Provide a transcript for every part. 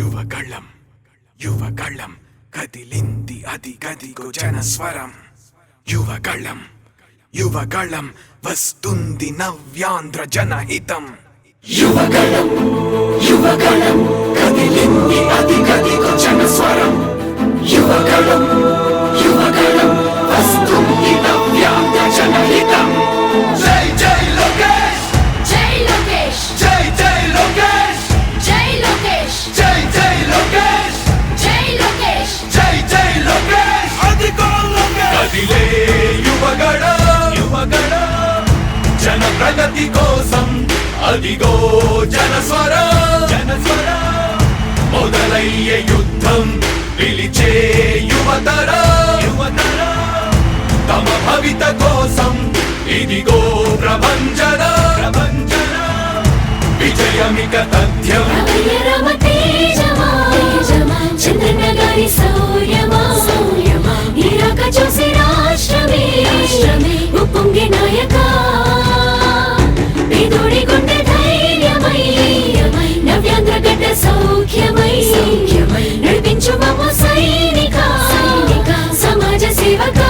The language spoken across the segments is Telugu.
యువగళం యువగళం కదిలింది అది గదిగో జనస్వరం యువగళం యువగళం వస్తుంది నవ్యాంధ్ర జనహితం యువగళం యువగళం కదిలింది అది గదిగో జనస్వరం యువగళం యువగళం వస్తుంది నవ్యాంధ్ర జనహితం జై జై లోకేష్ జై లోకేష్ జై జై లోకేష్ జై లోకేష్ జై జై లోకేష్ జై లోకేష్ జై జై లోకేష్ అదిగో లోకేష్ కదిలే యువగళం యువగళం జన ప్రగతి కోసం అదిగో జనస్వరం జనస్వరం మొదలయ్యే యుద్ధం పిలిచే యువతరం యువతరం తమ భవిత కోసం ఇదిగో ప్రభంజనం ప్రభంజనం విజయమిక తథ్యం రమయ రమ తేజమా తేజమా చంద్రన్న గారి సౌర్యమా సౌర్యమా నీరాక చూసి రాష్ట్రమే రాష్ట్రమే ఉప్పొంగే నాయక పేదోడి గుండె ధైర్యమై నవ్యాంధ్ర గడ్డ సౌఖ్యమై సౌఖ్యమై నడిపించు మమ్మ సైనిక సైనిక సమాజ సేవక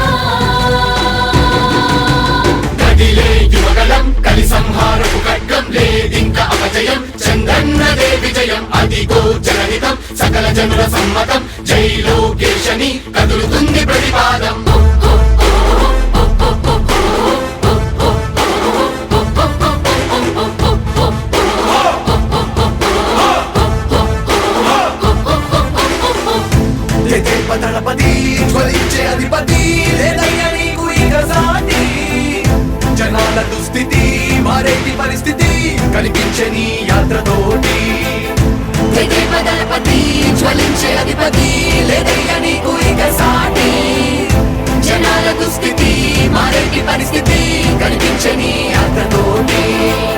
కదిలే యువగళం కలి సంహారపు ఖడ్గం లేదింక అపజయం చంద్రన్నదే విజయం అదిగో జనహితం సకల జనుల సమ్మతం జై లోకేశని కదులుతుంది ప్రతిపాదం దళపతి జ్వలించే అధిపతి లేదయ్యా నీకు ఇక సాటి జనాల దుస్థితి మారేటి పరిస్థితి కనిపించే నీ యాత్రతోటి దళపతి జ్వలించే అధిపతి లేదయ్యా నీకు ఇక సాటి జనాల దుస్థితి మారేటి పరిస్థితి కనిపించే నీ యాత్రతోటి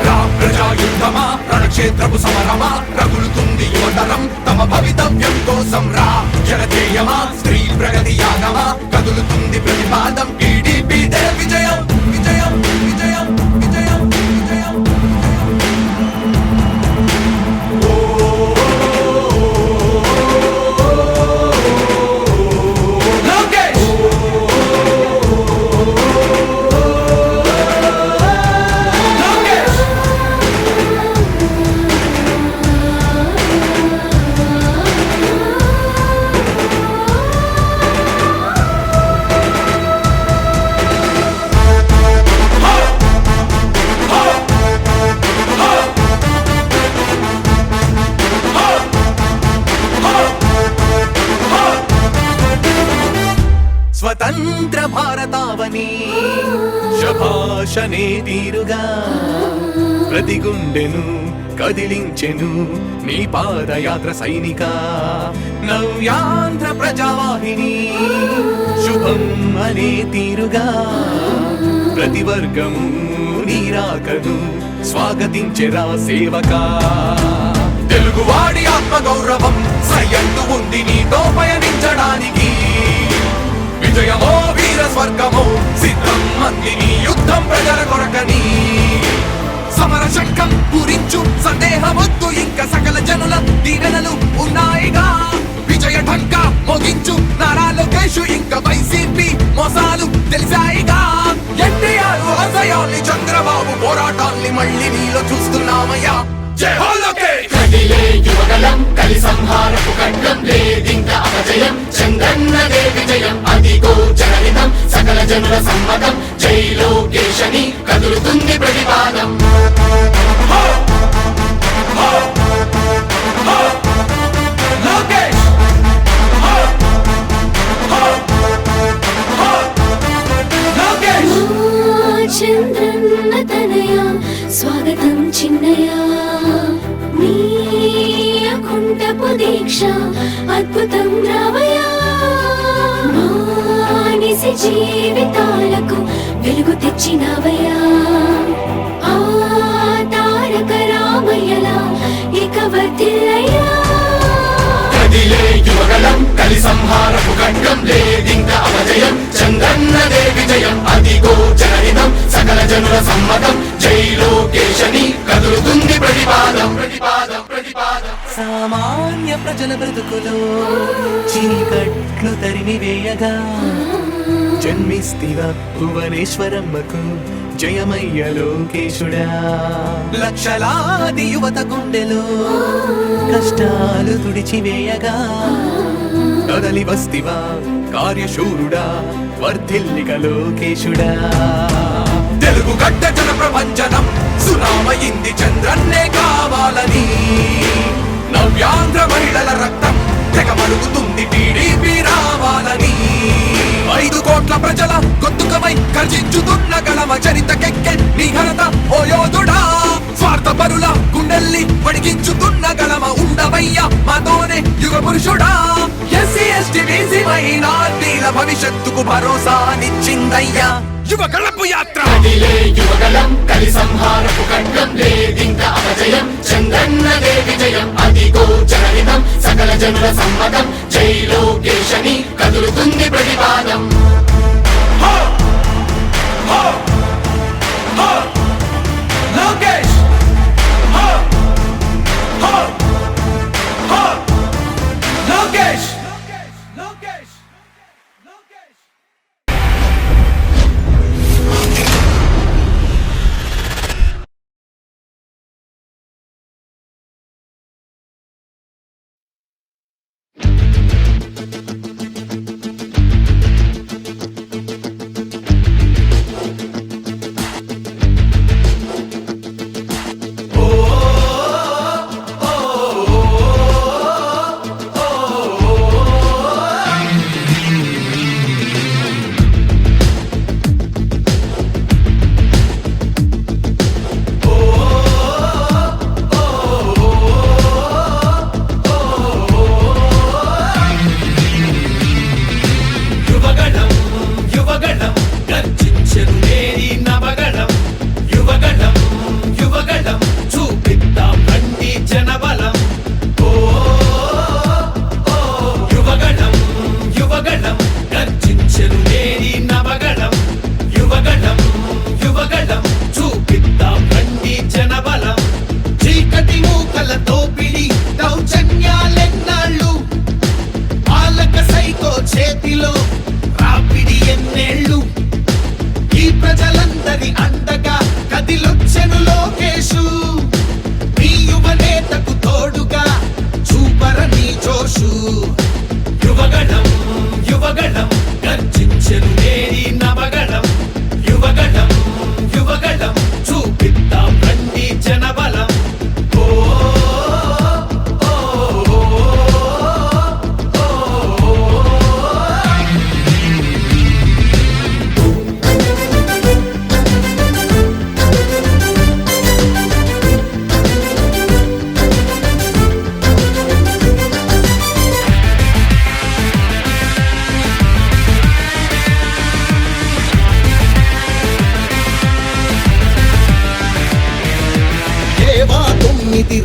రా ప్రజాయుద్ధమా రణక్షేత్రపు సమరమా రగులుతుంది యువతరం తమ భవితవ్యం కోసం రా జనజేయమా స్త్రీ ప్రగతి యాగమా కదులుతుంది ప్రతిపాదం టీడీపీ విజయం విజయం విజయం విజయం విజయం లోకేష్ లోకేష్ స్వతంత్ర భారతావని శభాషనే తీరుగా ప్రతి గుండెను కదిలించెను నీ పాదయాత్ర సైనిక నవ్యాంధ్ర ప్రజావాహిని శుభం అనే తీరుగా ప్రతి వర్గము నీరాకను స్వాగతించెరా సేవకా తెలుగువాడి ఆత్మగౌరవం సయ్యందు ఉంది నీతో పయనించడానికి విజయమో వీర స్వర్గమో సిద్ధం మందిని యుద్ధం ప్రజల కొరకని సమర శంఖం పూరించు సందేహమొద్దు ఇంకా సకల జనుల దీవెనలు ఉన్నాయిగా విజయ ఢంక మోగించు నారా లోకేష్ ఇంకా వైసీపీ మోసాలు తెలిసాయిగా ఎన్టీఆర్ ఆశయాల్ని చంద్రబాబు పోరాటాల్ని మళ్ళీ నీలో చూస్తున్నామయ్యా జై హో లోకేష్ కదిలే యువగళం కలి సంహారపు ఖడ్గం లేదింక అపజయం చంద్రన్నదే విజయం అదిగో జనహితం సకల జనుల సమ్మతం జై లోకేశని కదులుతుంది ప్రతిపాదం లోకేష్ లోకేష్ చంద్రన్న తనయ స్వాగతం చిన్నయ నీ అకుంఠపు దీక్ష అద్భుతం రావయ్యా మానిసి జీవితాలకు వెలుగు తెచ్చినవయ్యా ఆ తారక రామయ్యలా ఇక వర్ధిల్లయ్యా కదిలే యువగళం కలి సంహారపు ఖడ్గం లేదింక అపజయం చంద్రన్నదే విజయం అదిగో జనహితం సకల జనుల సమ్మతం జై లోకేశని కదులుతుంది ప్రతిపాదం ప్రతిపాదం ప్రతిపాదం సామాన్య ప్రజల బ్రతుకులో చీకట్లు తరిమి వేయగా జన్మిస్తివా భువనేశ్వరమ్మకు జయమయ్య లోకేశుడా. లక్షలాది యువత గుండెలో కష్టాలు తుడిచివేయగా కదలి వస్తివా కార్యశూరుడా వర్ధిల్లిక లోకేశుడా. తెలుగు గడ్డ జన ప్రపంచనం సునామయింది చంద్రన్నే కావాలని నవ్యాంధ్ర మహిళల రక్తం తెగమలుగుతుంది టీడీపీ రావాలని 5 కోట్ల ప్రజల గొంతుకమై గర్జించుతున్న గళమ చరితకెక్కె నీ ఘనత ఓ యోధుడా. స్వార్థ పరుల గుండెల్ని వడికించుతున్న గళమ ఉండవయ్య మాతోనే యుగ పురుషుడా. ఎస్సీ ఎస్టీ బీసీ మైనార్టీల భవిష్యత్తుకు భరోసానిచ్చిందయ్యా యువ గళపు యాత్ర. కదిలే యువగలం కలి సంహారపు ఖడ్గం లేదింక అపజయం చంద్రన్నదే విజయం అదిగో జనహితం సకల జనుల సమ్మతం జై లోకేశని కదులుతుంది ప్రతిపాదం. హో! హో! హో! లోకేష్! హో! హో! హో! లోకేష్! లోకేష్! లోకేష్!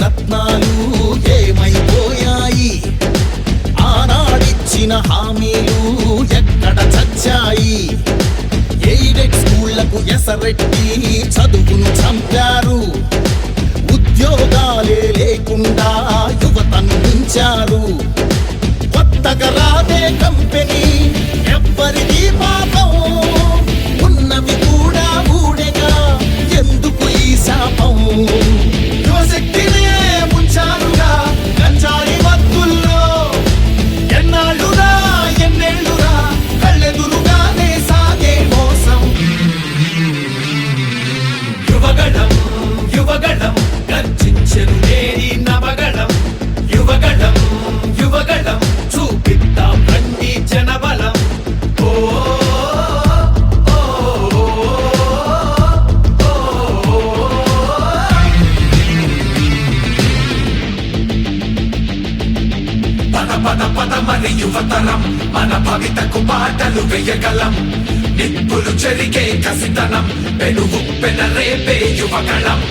రత్నాలు ఏమైపోయాయి ఆనాడిచ్చిన హామీలు ఎక్కడ చచ్చాయి ఎయిడెడ్ స్కూళ్లకు ఎసరెట్టి చదువును చంపారు ఉద్యోగాలే లేకుండా యువతను ఉంచారు కొత్తగా రాదే కంపెనీ ఎవ్వరిది పాపం ఉన్నవి కూడా ఊడెగా ఎందుకు ఈ శాపం యువశక్తినే ముంచారుగా గంజాయి మత్తుల్లో ఎన్నాళ్ళురా ఎన్నేళ్ళురా కళ్ళెదురుగానే సాగే మోసం యువగణం యువగణం గర్జించెను నేరి నవగణం యువగణం యువగణం చూపిద్దాం రండి జనబలం ఓ పద పద మరి యువతరం మన భవితకు పాటలు వేయగలం నిప్పులు చెరిగే కసితనం పెనుగు పెనరేపే యువగళం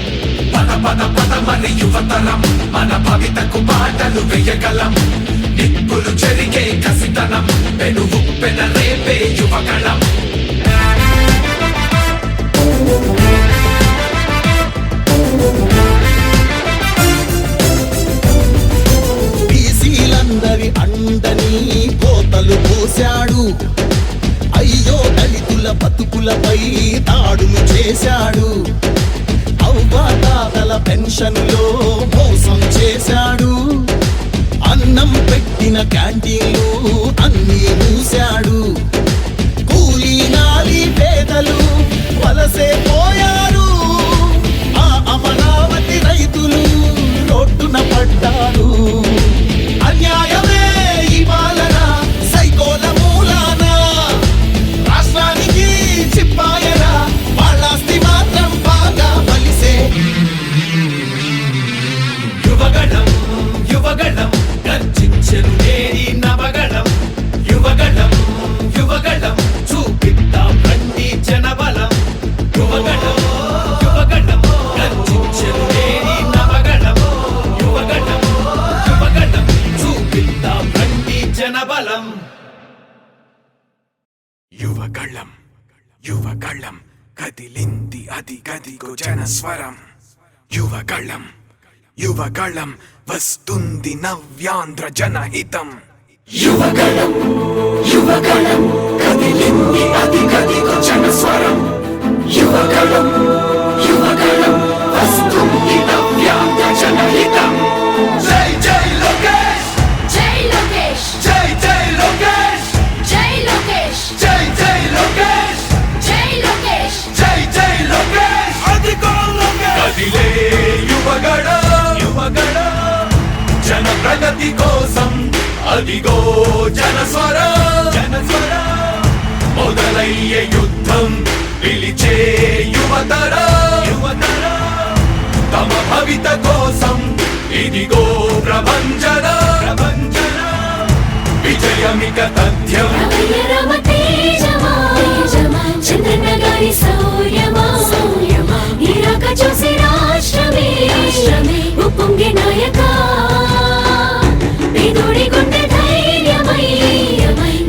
పద పద పద మరి యువతరం మన భవితకు పాటలు వేయగలం నిప్పులు చెరిగే కసితనం పెనుగు పెనరేపే యువగళం బీసీల రైతులపై దాడులు చేశాడు, అవ్వాతాతల పెన్షన్లో మోసం చేశాడు, అన్నం పెట్టిన క్యాంటీన్లు అన్నీ మూశాడు, కూలీ నాలి పేదలు వలసే పోయారు, ఆ అమరావతి రైతులు రోడ్డున పడ్డారు. అన్యాయమే ఈ పాలన సైకోల మూలాన, రాష్ట్రానికి చిప్పాయన వాళ్ళాస్తి మాత్రం బాగా బలిసే. యువగళం యువగళం గర్జించెను నేరి నవగళం, యువగళం యువగళం చూపిద్దాం రండి జనబలం, యువగళం యువగళం గర్జించెను నేరి నవగళం, యువగళం యువగళం చూపిద్దాం రండి జనబలం. యువగళం యువగళం కదిలింది అది గదిగో జనస్వరం, యువగళం యువగళం వస్తుంది నవ్యాంధ్ర జనహితం. యువగళం యువగళం కదిలింది అది గదిగో జనస్వరం, యువగళం యువగళం వస్తుంది నవ్యాంధ్ర జనహితం. జై జై లోకేష్, జై లోకేష్, జై జై లోకేష్, జై లోకేష్, జై జై లోకేష్, జై లోకేష్, జై జై లోకేష్. అదిగో లోకేష్ కదిలే యువగళం యువగళం జన ప్రగతి కోసం, అదిగో జనస్వరం జనస్వరం. మొదలయ్యే యుద్ధం పిలిచే యువతరం యువతరం, తమ భవిత కోసం ఇదిగో ప్రభంజనం ప్రభంజనం. విజయమిక తథ్యం రమయ్య రమ తేజమా, చంద్రన్న గారి శౌర్యమా, నీరాక చూసి రాష్ట్రమే ఉప్పొంగే నాయక, పేదోడి గుండె ధైర్యమై,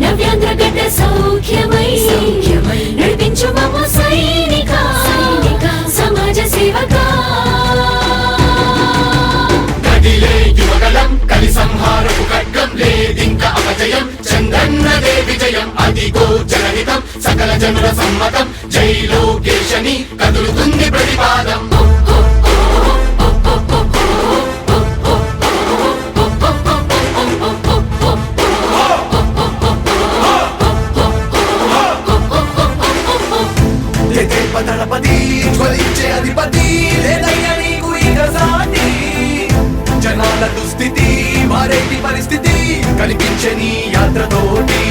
నవ్యాంధ్ర గడ్డ సౌఖ్యమై, నడిపించు మమ్మ సైనిక సమాజ సేవక. కదిలే యువగళం కలి సంహారపు ఖడ్గం లేదింక అపజయం, చంద్రన్నదే విజయం అదిగో జనహితం, సకల జనుల సమ్మతం, జై లోకేశని కదులుతుంది ప్రతిపాదం. దళపతి జ్వలించే అధిపతి లేదయ్య నీకు ఇక సాటి, జనాల దుస్థితి మారేటి పరిస్థితి కనిపించే నీ యాత్రతోటి.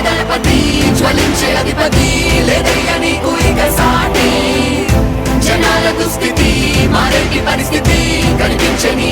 దళపతి జ్వలించే అధిపతి